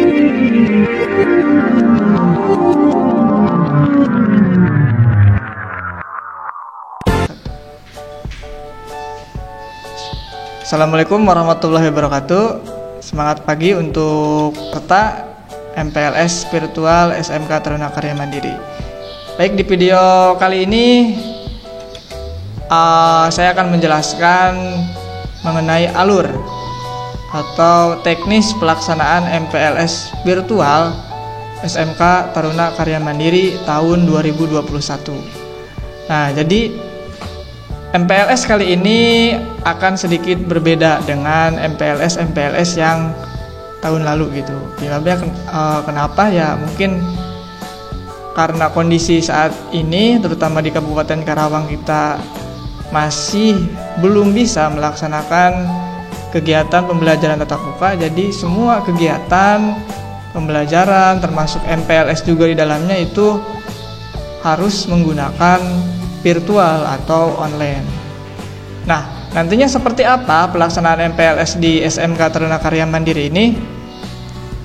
Assalamualaikum warahmatullahi wabarakatuh. Semangat pagi untuk peserta MPLS Virtual SMK Taruna Karya Mandiri. Baik, di video kali ini saya akan menjelaskan mengenai alur atau teknis pelaksanaan MPLS Virtual SMK Taruna Karya Mandiri tahun 2021. Nah, jadi MPLS kali ini akan sedikit berbeda dengan MPLS yang tahun lalu gitu. Kenapa ya? Mungkin karena kondisi saat ini, terutama di Kabupaten Karawang, kita masih belum bisa melaksanakan kegiatan pembelajaran tatap muka. Jadi semua kegiatan pembelajaran termasuk MPLS juga di dalamnya itu harus menggunakan virtual atau online. Nah, nantinya seperti apa pelaksanaan MPLS di SMK Taruna Karya Mandiri ini?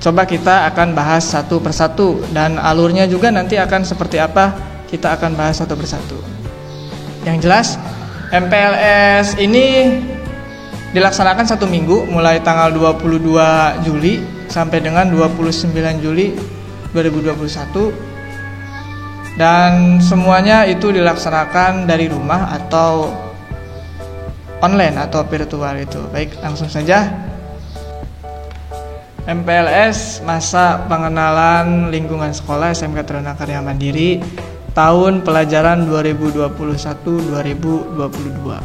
Coba kita akan bahas satu persatu, dan alurnya juga nanti akan seperti apa, kita akan bahas satu persatu. Yang jelas, MPLS ini dilaksanakan 1 minggu mulai tanggal 22 Juli sampai dengan 29 Juli 2021. Dan semuanya itu dilaksanakan dari rumah atau online atau virtual itu. Baik, langsung saja. MPLS masa pengenalan lingkungan sekolah SMK Taruna Karya Mandiri tahun pelajaran 2021-2022.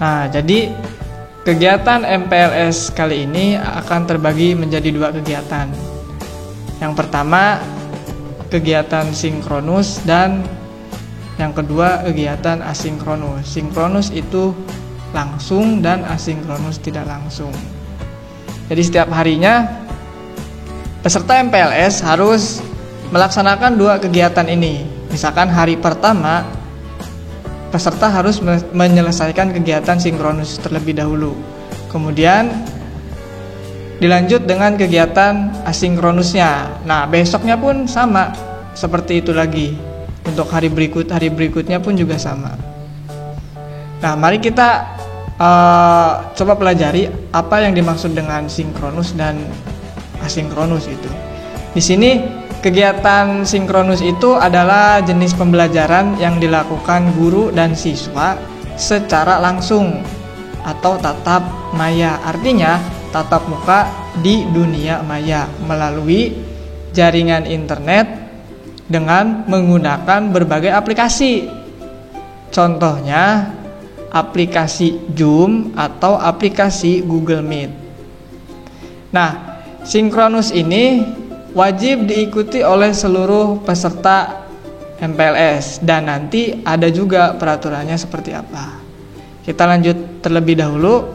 Nah, jadi kegiatan MPLS kali ini akan terbagi menjadi 2 kegiatan. Yang pertama, kegiatan sinkronus, dan yang kedua kegiatan asinkronus. Sinkronus itu langsung dan asinkronus tidak langsung. Jadi setiap harinya peserta MPLS harus melaksanakan 2 kegiatan ini. Misalkan hari pertama peserta harus menyelesaikan kegiatan sinkronus terlebih dahulu. Kemudian dilanjut dengan kegiatan asinkronusnya. Nah, besoknya pun sama seperti itu lagi. Untuk hari berikutnya pun juga sama. Nah, mari kita coba pelajari apa yang dimaksud dengan sinkronus dan asinkronus itu. Di sini kegiatan sinkronus itu adalah jenis pembelajaran yang dilakukan guru dan siswa secara langsung atau tatap maya. Artinya tatap muka di dunia maya melalui jaringan internet dengan menggunakan berbagai aplikasi. Contohnya aplikasi Zoom atau aplikasi Google Meet. Nah, sinkronus ini wajib diikuti oleh seluruh peserta MPLS, dan nanti ada juga peraturannya seperti apa. Kita lanjut terlebih dahulu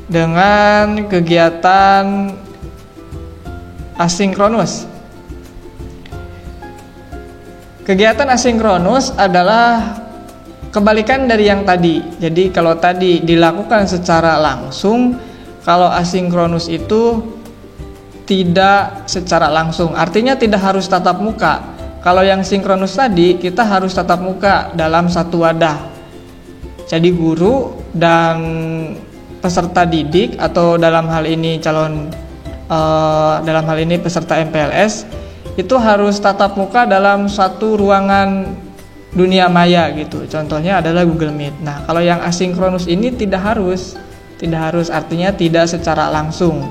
dengan kegiatan asinkronus. Kegiatan asinkronus adalah kebalikan dari yang tadi. Jadi kalau tadi dilakukan secara langsung, kalau asinkronus itu tidak secara langsung. Artinya tidak harus tatap muka. Kalau yang sinkronus tadi kita harus tatap muka dalam satu wadah. Jadi guru dan peserta didik atau dalam hal ini peserta MPLS itu harus tatap muka dalam satu ruangan dunia maya gitu. Contohnya adalah Google Meet. Nah, kalau yang asinkronus ini tidak harus, artinya tidak secara langsung.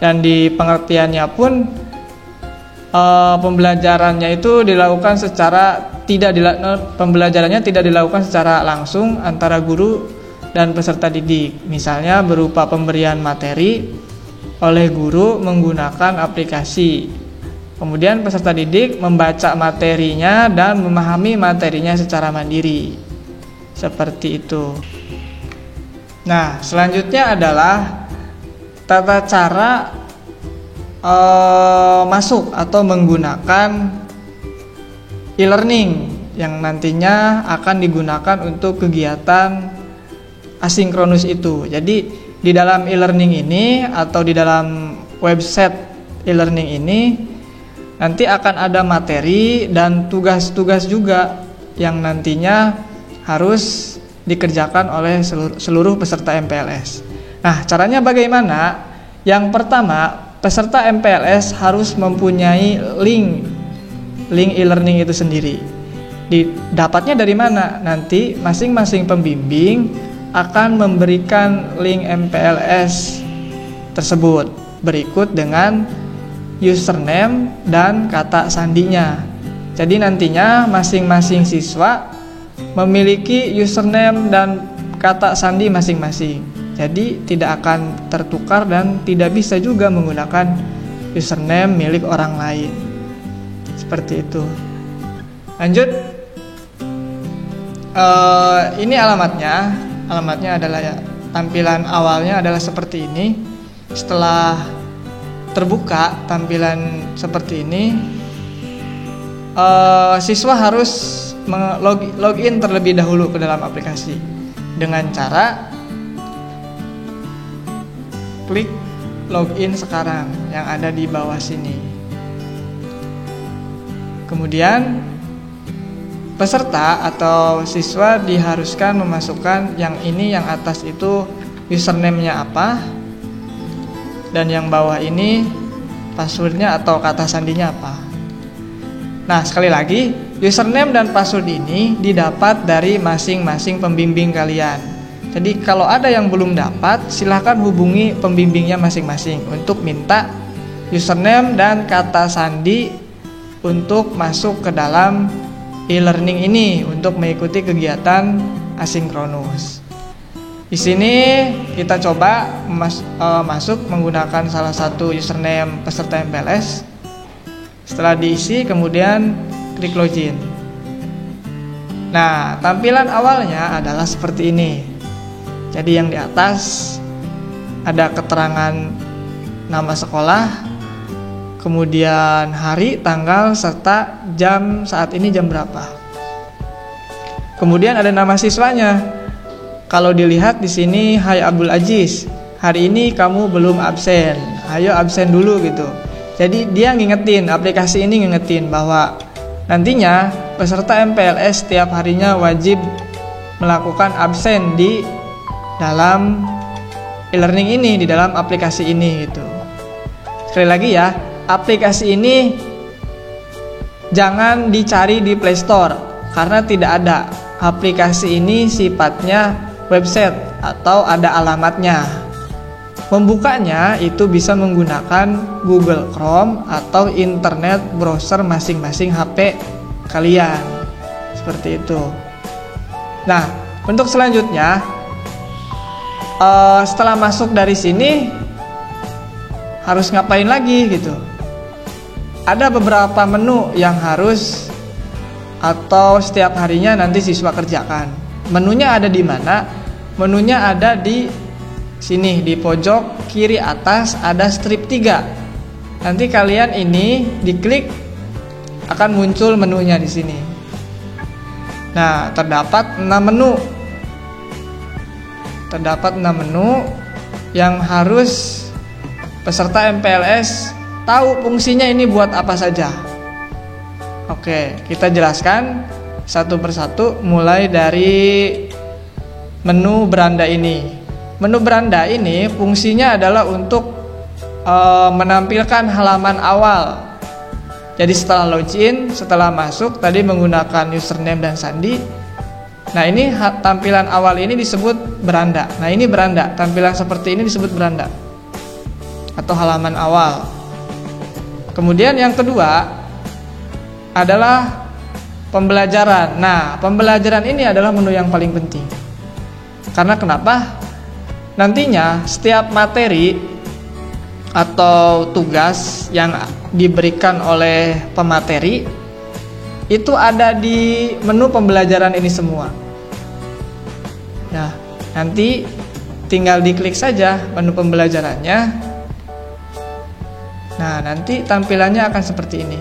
Dan di pengertiannya pun pembelajarannya itu dilakukan pembelajarannya tidak dilakukan secara langsung antara guru dan peserta didik. Misalnya berupa pemberian materi oleh guru menggunakan aplikasi. Kemudian peserta didik membaca materinya dan memahami materinya secara mandiri. Seperti itu. Nah, selanjutnya adalah tata cara masuk atau menggunakan e-learning yang nantinya akan digunakan untuk kegiatan asinkronus itu. Jadi di dalam e-learning ini atau di dalam website e-learning ini nanti akan ada materi dan tugas-tugas juga yang nantinya harus dikerjakan oleh seluruh peserta MPLS. Nah, caranya bagaimana? Yang pertama, peserta MPLS harus mempunyai link e-learning itu sendiri. Dapatnya dari mana? Nanti masing-masing pembimbing akan memberikan link MPLS tersebut berikut dengan username dan kata sandinya. Jadi nantinya masing-masing siswa memiliki username dan kata sandi masing-masing. Jadi tidak akan tertukar dan tidak bisa juga menggunakan username milik orang lain. Seperti itu. Lanjut. Ini alamatnya. Alamatnya adalah tampilan awalnya adalah seperti ini. Setelah terbuka tampilan seperti ini, siswa harus login terlebih dahulu ke dalam aplikasi dengan cara klik login sekarang yang ada di bawah sini. Kemudian peserta atau siswa diharuskan memasukkan yang atas itu username-nya apa, dan yang bawah ini passwordnya atau kata sandinya apa. Nah, sekali lagi, username dan password ini didapat dari masing-masing pembimbing kalian. Jadi kalau ada yang belum dapat, silahkan hubungi pembimbingnya masing-masing untuk minta username dan kata sandi untuk masuk ke dalam e-learning ini untuk mengikuti kegiatan asinkronus. Di sini kita coba masuk menggunakan salah satu username peserta MPLS. Setelah diisi, kemudian klik login. Nah, tampilan awalnya adalah seperti ini. Jadi yang di atas ada keterangan nama sekolah, kemudian hari, tanggal, serta jam saat ini jam berapa. Kemudian ada nama siswanya. Kalau dilihat di sini, Hai Abdul Aziz, hari ini kamu belum absen. Ayo absen dulu gitu. Jadi dia ngingetin, aplikasi ini ngingetin bahwa nantinya peserta MPLS setiap harinya wajib melakukan absen di dalam e-learning ini, di dalam aplikasi ini gitu. Sekali lagi ya, aplikasi ini jangan dicari di Play Store karena tidak ada. Aplikasi ini sifatnya website atau ada alamatnya. Membukanya itu bisa menggunakan Google Chrome atau internet browser masing-masing HP kalian. Seperti itu. Nah, untuk selanjutnya, setelah masuk dari sini harus ngapain lagi gitu. Ada beberapa menu yang harus atau setiap harinya nanti siswa kerjakan. Menunya ada di mana? Menunya ada di sini di pojok kiri atas ada strip 3. Nanti kalian ini diklik akan muncul menunya di sini. Nah, terdapat 6 menu. Terdapat 6 menu yang harus peserta MPLS tahu fungsinya ini buat apa saja. Oke, kita jelaskan satu persatu mulai dari menu beranda ini. Menu beranda ini fungsinya adalah untuk menampilkan halaman awal. Jadi setelah login, setelah masuk tadi menggunakan username dan sandi. Nah, ini tampilan awal ini disebut beranda. Nah, ini beranda. Tampilan seperti ini disebut beranda atau halaman awal. Kemudian yang kedua adalah pembelajaran. Nah, pembelajaran ini adalah menu yang paling penting. Karena kenapa? Nantinya setiap materi atau tugas yang diberikan oleh pemateri itu ada di menu pembelajaran ini semua. Ya, nanti tinggal diklik saja menu pembelajarannya. Nah, nanti tampilannya akan seperti ini.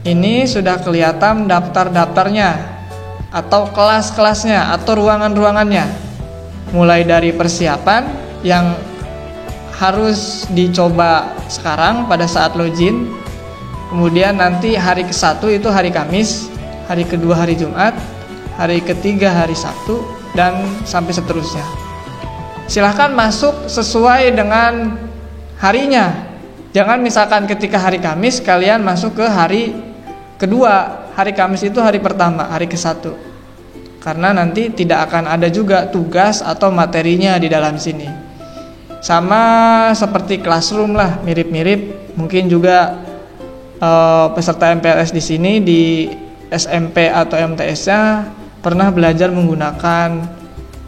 Ini sudah kelihatan daftar-daftarnya. atau kelas-kelasnya atau ruangan-ruangannya. Mulai dari persiapan yang harus dicoba sekarang pada saat login. Kemudian nanti hari ke-1 itu hari Kamis, hari kedua hari Jumat, hari ketiga hari Sabtu, dan sampai seterusnya. Silahkan masuk sesuai dengan harinya. Jangan misalkan ketika hari Kamis kalian masuk ke hari kedua. Hari Kamis itu hari pertama, hari ke-1. Karena nanti tidak akan ada juga tugas atau materinya di dalam sini. Sama seperti classroom lah, mirip-mirip. Mungkin juga peserta MPLS di sini di SMP atau MTS-nya pernah belajar menggunakan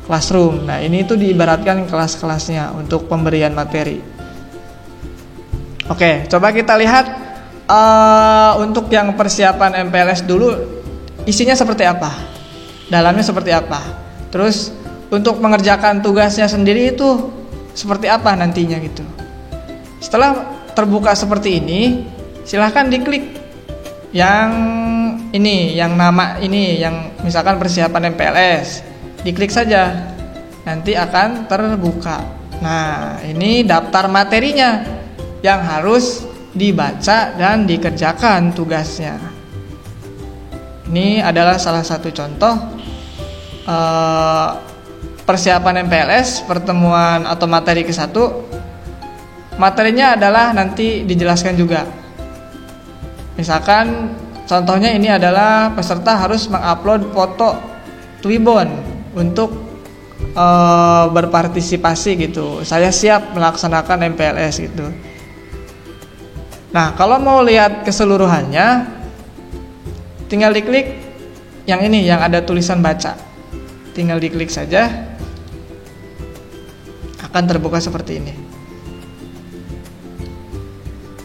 classroom. Nah, ini tuh diibaratkan kelas-kelasnya untuk pemberian materi. Oke, coba kita lihat untuk yang persiapan MPLS dulu, isinya seperti apa, dalamnya seperti apa. Terus untuk mengerjakan tugasnya sendiri itu seperti apa nantinya gitu. Setelah terbuka seperti ini, silahkan diklik yang ini, yang nama ini, yang misalkan persiapan MPLS. Diklik saja, nanti akan terbuka. Nah, ini daftar materinya yang harus dibaca dan dikerjakan tugasnya. Ini adalah salah satu contoh persiapan MPLS, pertemuan atau materi ke-1. Materinya adalah nanti dijelaskan juga. Misalkan contohnya ini adalah peserta harus mengupload foto Twibbon untuk berpartisipasi gitu. Saya siap melaksanakan MPLS gitu. Nah, kalau mau lihat keseluruhannya, tinggal diklik yang ini, yang ada tulisan baca. Tinggal diklik saja, akan terbuka seperti ini.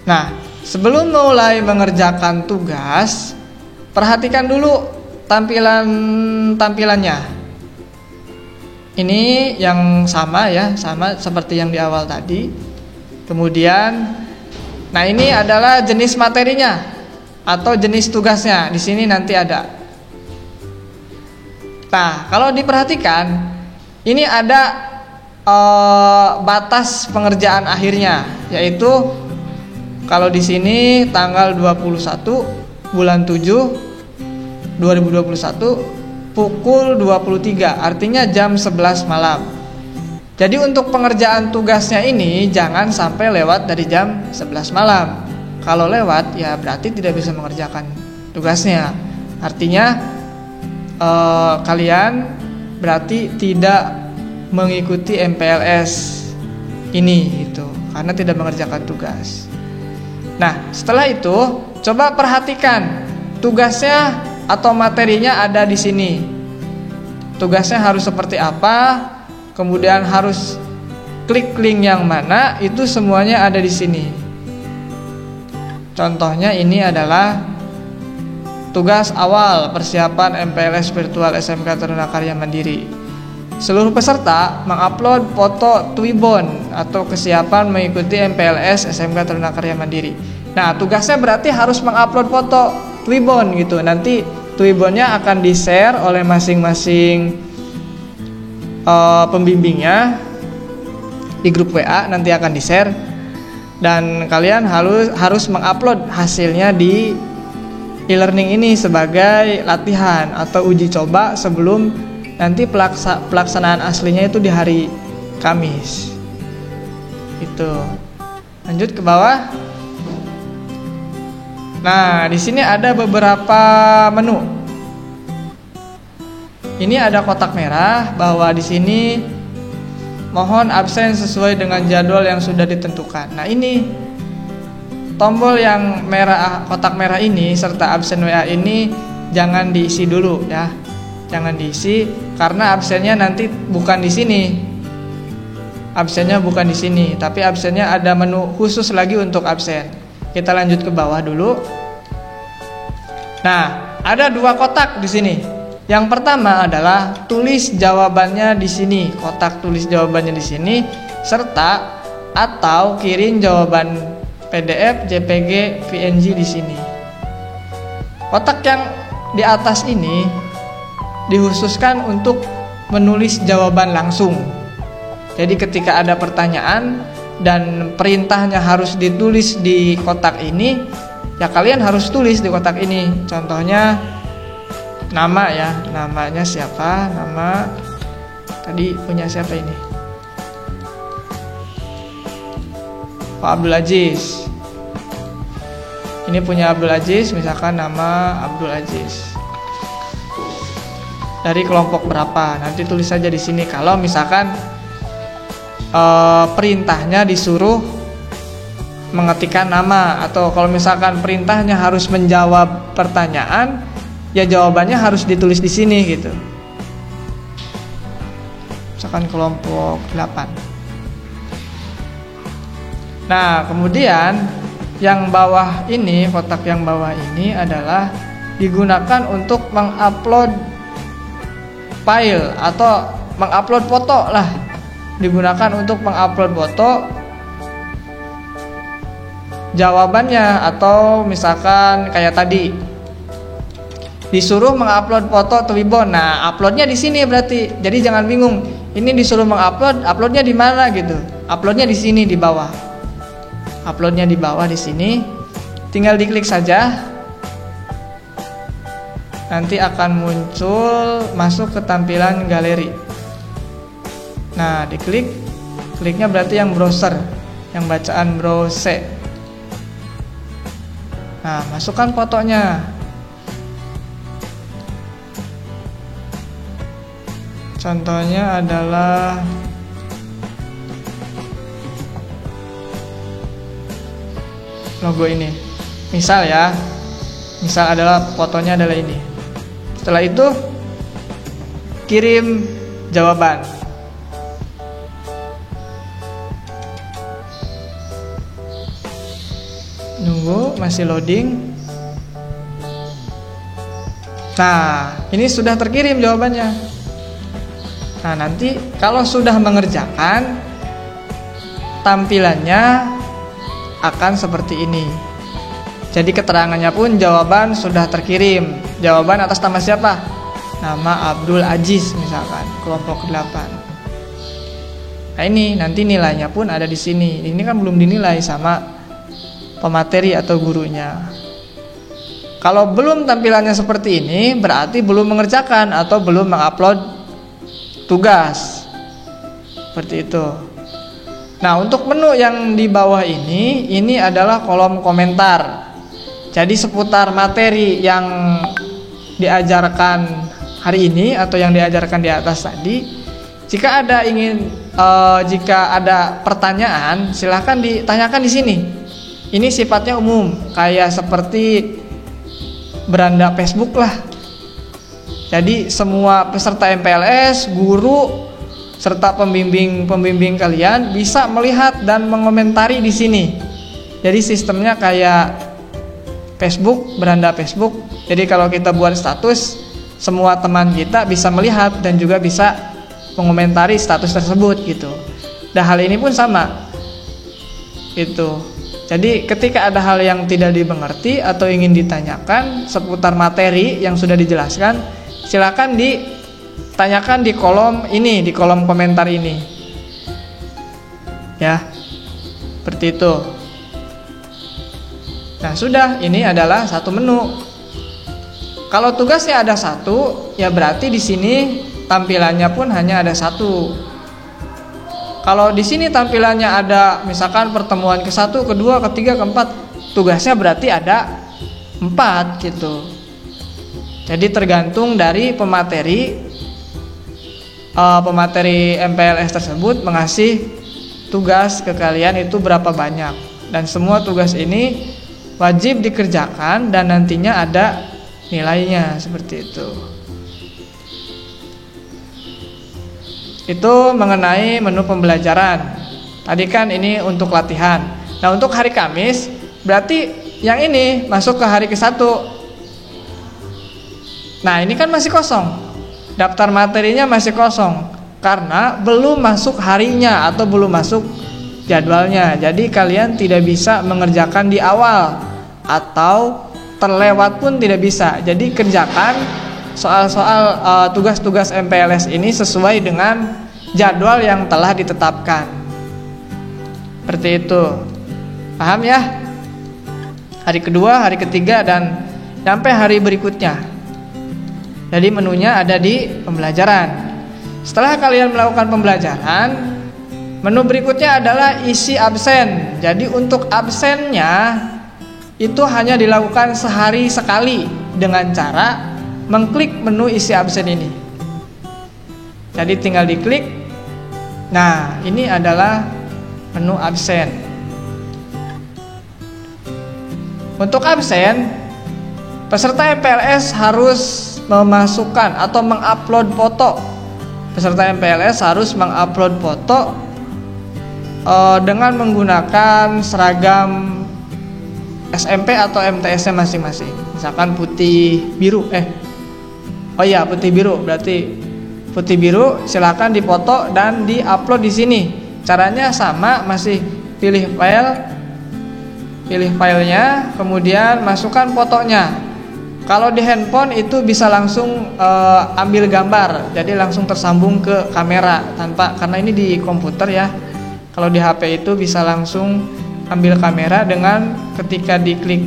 Nah, sebelum mulai mengerjakan tugas, perhatikan dulu tampilannya. Ini yang sama ya, sama seperti yang di awal tadi. Kemudian, nah ini adalah jenis materinya atau jenis tugasnya. Di sini nanti ada. Nah, kalau diperhatikan, ini ada batas pengerjaan akhirnya, yaitu kalau di sini tanggal 21 bulan 7 2021 pukul 23, artinya jam 11 malam. Jadi untuk pengerjaan tugasnya ini jangan sampai lewat dari jam 11 malam. Kalau lewat ya berarti tidak bisa mengerjakan tugasnya. Artinya kalian berarti tidak mengikuti MPLS ini gitu, karena tidak mengerjakan tugas. Nah, setelah itu coba perhatikan tugasnya atau materinya ada di sini. Tugasnya harus seperti apa, kemudian harus klik link yang mana, itu semuanya ada di sini. Contohnya ini adalah tugas awal persiapan MPLS virtual SMK Taruna Karya Mandiri. Seluruh peserta mengupload foto Twibbon atau kesiapan mengikuti MPLS SMK Taruna Karya Mandiri. Nah, tugasnya berarti harus mengupload foto Twibbon gitu. Nanti Twibbonnya akan di-share oleh masing-masing pembimbingnya di grup WA, nanti akan di-share. Dan kalian harus mengupload hasilnya di e-learning ini sebagai latihan atau uji coba sebelum nanti pelaksanaan aslinya itu di hari Kamis. Itu. Lanjut ke bawah. Nah, di sini ada beberapa menu. Ini ada kotak merah bahwa di sini mohon absen sesuai dengan jadwal yang sudah ditentukan. Nah, ini tombol yang merah, kotak merah ini serta absen WA ini jangan diisi dulu ya. Jangan diisi karena absennya nanti bukan di sini. Absennya bukan di sini, tapi absennya ada menu khusus lagi untuk absen. Kita lanjut ke bawah dulu. Nah, ada dua kotak di sini. Yang pertama adalah tulis jawabannya di sini, kotak tulis jawabannya di sini, serta atau kirim jawaban PDF, JPG, PNG di sini. Kotak yang di atas ini dikhususkan untuk menulis jawaban langsung. Jadi ketika ada pertanyaan dan perintahnya harus ditulis di kotak ini, ya kalian harus tulis di kotak ini. Contohnya nama ya, namanya siapa, nama tadi punya siapa ini, Pak Abdul Aziz. Ini punya Abdul Aziz, misalkan nama Abdul Aziz. Dari kelompok berapa? Nanti tulis saja di sini. Kalau misalkan perintahnya disuruh mengetikkan nama, atau kalau misalkan perintahnya harus menjawab pertanyaan, ya jawabannya harus ditulis di sini gitu. Misalkan kelompok 8. Nah, kemudian yang bawah ini, kotak yang bawah ini adalah digunakan untuk mengupload file atau mengupload foto lah. Digunakan untuk mengupload foto jawabannya, atau misalkan kayak tadi disuruh mengupload foto Twibbon. Nah, uploadnya di sini berarti. Jadi jangan bingung. Ini disuruh mengupload, uploadnya di mana gitu? Uploadnya di sini di bawah. Uploadnya di bawah di sini. Tinggal diklik saja. Nanti akan muncul masuk ke tampilan galeri. Nah, diklik. Kliknya berarti yang browser, yang bacaan browse. Nah, masukkan fotonya. Contohnya adalah logo ini. Misal ya. Misal adalah fotonya adalah ini. Setelah itu kirim jawaban. Nunggu, masih loading. Nah, ini sudah terkirim jawabannya. Nah, nanti kalau sudah mengerjakan, tampilannya akan seperti ini. Jadi keterangannya pun jawaban sudah terkirim. Jawaban atas nama siapa? Nama Abdul Aziz misalkan, kelompok 8. Nah, ini nanti nilainya pun ada di sini. Ini kan belum dinilai sama pemateri atau gurunya. Kalau belum tampilannya seperti ini, berarti belum mengerjakan atau belum mengupload tugas. Seperti itu. Nah, untuk menu yang di bawah ini adalah kolom komentar. Jadi seputar materi yang diajarkan hari ini atau yang diajarkan di atas tadi, jika ada pertanyaan, silahkan ditanyakan di sini. Ini sifatnya umum, kayak seperti beranda Facebook lah. Jadi semua peserta MPLS, guru, serta pembimbing kalian bisa melihat dan mengomentari di sini. Jadi sistemnya kayak Facebook, beranda Facebook. Jadi kalau kita buat status, semua teman kita bisa melihat dan juga bisa mengomentari status tersebut gitu. Dan hal ini pun sama. Gitu. Jadi ketika ada hal yang tidak dimengerti atau ingin ditanyakan seputar materi yang sudah dijelaskan, silakan ditanyakan di kolom ini, di kolom komentar ini. Ya. Seperti itu. Nah, sudah, ini adalah satu menu. Kalau tugasnya ada satu, ya berarti di sini tampilannya pun hanya ada satu. Kalau di sini tampilannya ada misalkan pertemuan ke-1, ke-2, ke-3, ke-4, tugasnya berarti ada 4 gitu. Jadi tergantung dari pemateri MPLS tersebut mengasih tugas ke kalian itu berapa banyak. Dan semua tugas ini wajib dikerjakan dan nantinya ada nilainya seperti itu. Itu mengenai menu pembelajaran. Tadi kan ini untuk latihan. Nah, untuk hari Kamis berarti yang ini masuk ke hari ke-1. Nah, ini kan masih kosong. Daftar materinya masih kosong karena belum masuk harinya atau belum masuk jadwalnya. Jadi kalian tidak bisa mengerjakan di awal atau terlewat pun tidak bisa. Jadi kerjakan soal-soal tugas-tugas MPLS ini sesuai dengan jadwal yang telah ditetapkan. Seperti itu. Paham ya? Hari kedua, hari ketiga, dan sampai hari berikutnya. Jadi menunya ada di pembelajaran. Setelah kalian melakukan pembelajaran, menu berikutnya adalah isi absen. Jadi untuk absennya itu hanya dilakukan sehari sekali dengan cara mengklik menu isi absen ini. Jadi tinggal diklik. Nah, ini adalah menu absen. Untuk absen, peserta MPLS harus memasukkan atau mengupload foto. Peserta MPLS harus mengupload foto dengan menggunakan seragam SMP atau MTS-nya masing-masing. Misalkan putih biru. Putih biru. Berarti putih biru, silakan dipoto dan diupload di sini. Caranya sama, masih pilih filenya, kemudian masukkan fotonya. Kalau di handphone itu bisa langsung ambil gambar, jadi langsung tersambung ke kamera karena ini di komputer ya. Kalau di HP itu bisa langsung ambil kamera dengan ketika diklik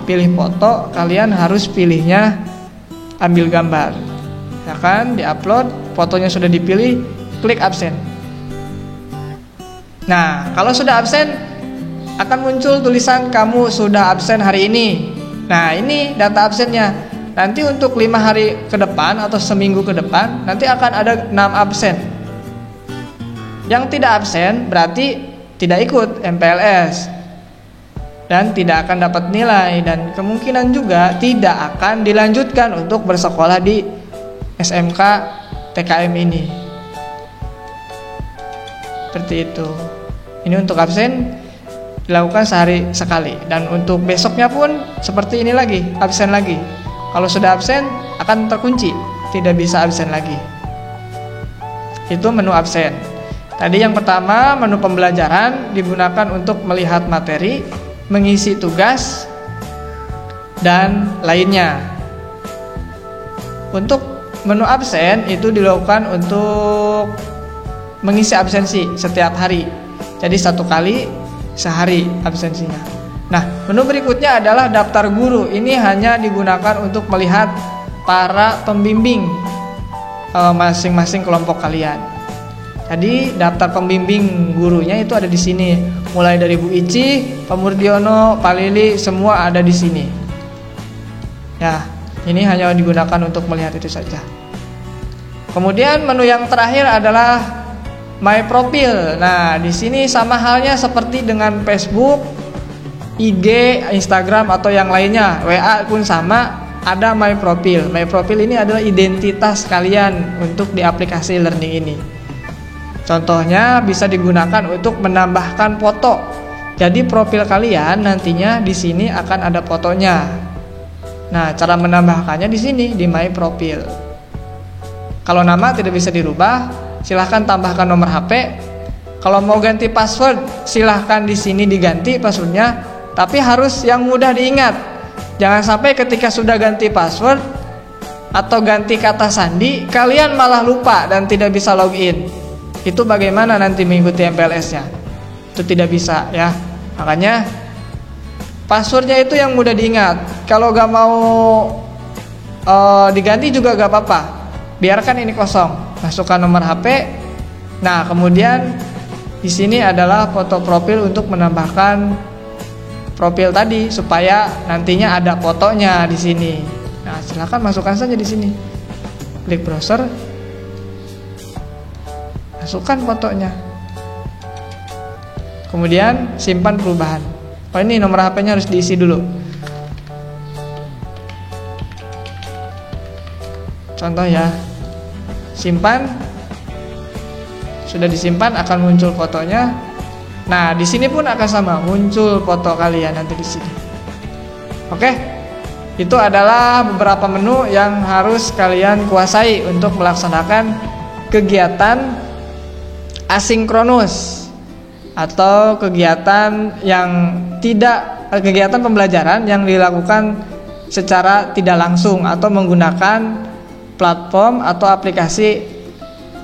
pilih foto, kalian harus pilihnya ambil gambar. Ya kan, diupload, fotonya sudah dipilih, klik absen. Nah, kalau sudah absen akan muncul tulisan kamu sudah absen hari ini. Nah, ini data absennya. Nanti untuk 5 hari ke depan atau seminggu ke depan nanti akan ada 6 absen. Yang tidak absen berarti tidak ikut MPLS dan tidak akan dapat nilai, dan kemungkinan juga tidak akan dilanjutkan untuk bersekolah di SMK TKM ini. Seperti itu. Ini untuk absen dilakukan sehari sekali, dan untuk besoknya pun seperti ini lagi, absen lagi. Kalau sudah absen akan terkunci, tidak bisa absen lagi. Itu menu absen. Tadi yang pertama, menu pembelajaran digunakan untuk melihat materi, mengisi tugas, dan lainnya. Untuk menu absen itu dilakukan untuk mengisi absensi setiap hari. Jadi 1 kali sehari absensinya. Nah, menu berikutnya adalah daftar guru. Ini hanya digunakan untuk melihat para pembimbing masing-masing kelompok kalian. Jadi daftar pembimbing gurunya itu ada di sini. Mulai dari Bu Ici, Pak Murdiono, Pak Lili, semua ada di sini. Ya, ini hanya digunakan untuk melihat itu saja. Kemudian menu yang terakhir adalah My Profile. Nah, di sini sama halnya seperti dengan Facebook, IG, Instagram atau yang lainnya. WA pun sama, ada My Profile. My Profile ini adalah identitas kalian untuk di aplikasi learning ini. Contohnya bisa digunakan untuk menambahkan foto. Jadi profil kalian nantinya di sini akan ada fotonya. Nah, cara menambahkannya di sini di My Profile. Kalau nama tidak bisa dirubah, silahkan tambahkan nomor HP. Kalau mau ganti password, silahkan di sini diganti passwordnya, tapi harus yang mudah diingat. Jangan sampai ketika sudah ganti password atau ganti kata sandi, kalian malah lupa dan tidak bisa login. Itu bagaimana nanti mengikuti MPLS-nya? Itu tidak bisa ya. Makanya passwordnya itu yang mudah diingat. Kalau gak mau diganti juga gak apa-apa. Biarkan ini kosong. Masukkan nomor HP. Nah, kemudian di sini adalah foto profil untuk menambahkan profil tadi supaya nantinya ada fotonya di sini. Nah, silakan masukkan saja di sini. Klik browser. Masukkan fotonya. Kemudian simpan perubahan. Oh, ini nomor HP-nya harus diisi dulu. Contoh ya. Simpan. Sudah disimpan akan muncul fotonya. Nah, di sini pun akan sama, muncul foto kalian nanti di sini. Oke. Itu adalah beberapa menu yang harus kalian kuasai untuk melaksanakan kegiatan asinkronus atau kegiatan pembelajaran yang dilakukan secara tidak langsung atau menggunakan platform atau aplikasi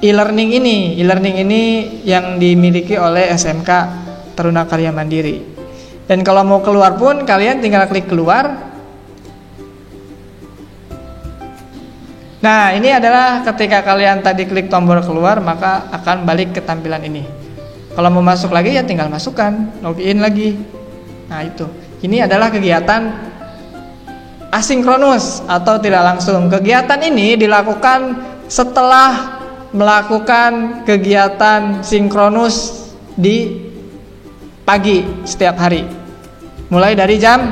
e-learning ini. E-learning ini yang dimiliki oleh SMK Taruna Karya Mandiri. Dan kalau mau keluar pun kalian tinggal klik keluar. Nah, ini adalah ketika kalian tadi klik tombol keluar, maka akan balik ke tampilan ini. Kalau mau masuk lagi ya tinggal masukkan, login lagi. Nah, itu. Ini adalah kegiatan asinkronus atau tidak langsung. Kegiatan ini dilakukan setelah melakukan kegiatan sinkronus di pagi setiap hari. Mulai dari jam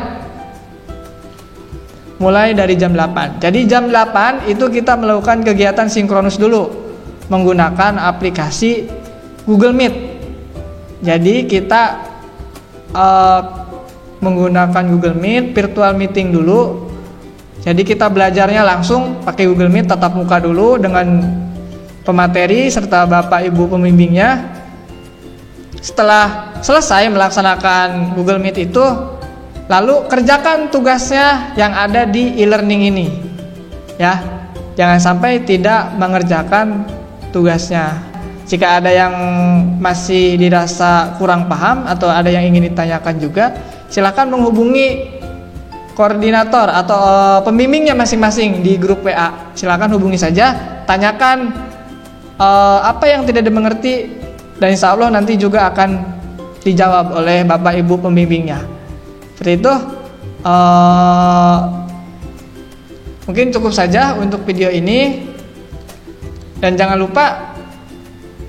8. Jadi jam 8 itu kita melakukan kegiatan sinkronus dulu menggunakan aplikasi Google Meet. Jadi kita menggunakan Google Meet, virtual meeting dulu. Jadi kita belajarnya langsung pakai Google Meet tatap muka dulu dengan pemateri serta Bapak Ibu pembimbingnya. Setelah selesai melaksanakan Google Meet itu, lalu kerjakan tugasnya yang ada di e-learning ini. Ya, jangan sampai tidak mengerjakan tugasnya. Jika ada yang masih dirasa kurang paham atau ada yang ingin ditanyakan juga, silakan menghubungi koordinator atau pembimbingnya masing-masing di grup WA. Silakan hubungi saja, tanyakan apa yang tidak dimengerti, dan insya Allah nanti juga akan dijawab oleh Bapak Ibu pembimbingnya. Seperti itu. Mungkin cukup saja untuk video ini, dan jangan lupa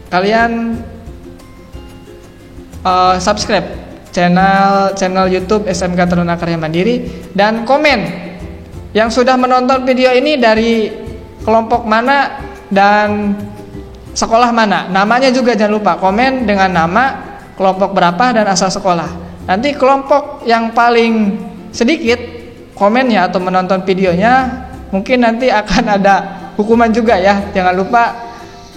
kalian subscribe channel YouTube SMK Taruna Karya Mandiri, dan komen yang sudah menonton video ini dari kelompok mana dan sekolah mana. Namanya juga jangan lupa komen dengan nama, kelompok berapa, dan asal sekolah. Nanti kelompok yang paling sedikit komennya atau menonton videonya, mungkin nanti akan ada hukuman juga ya. Jangan lupa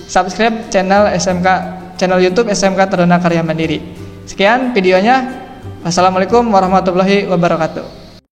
subscribe channel YouTube SMK Taruna Karya Mandiri. Sekian videonya. Wassalamualaikum warahmatullahi wabarakatuh.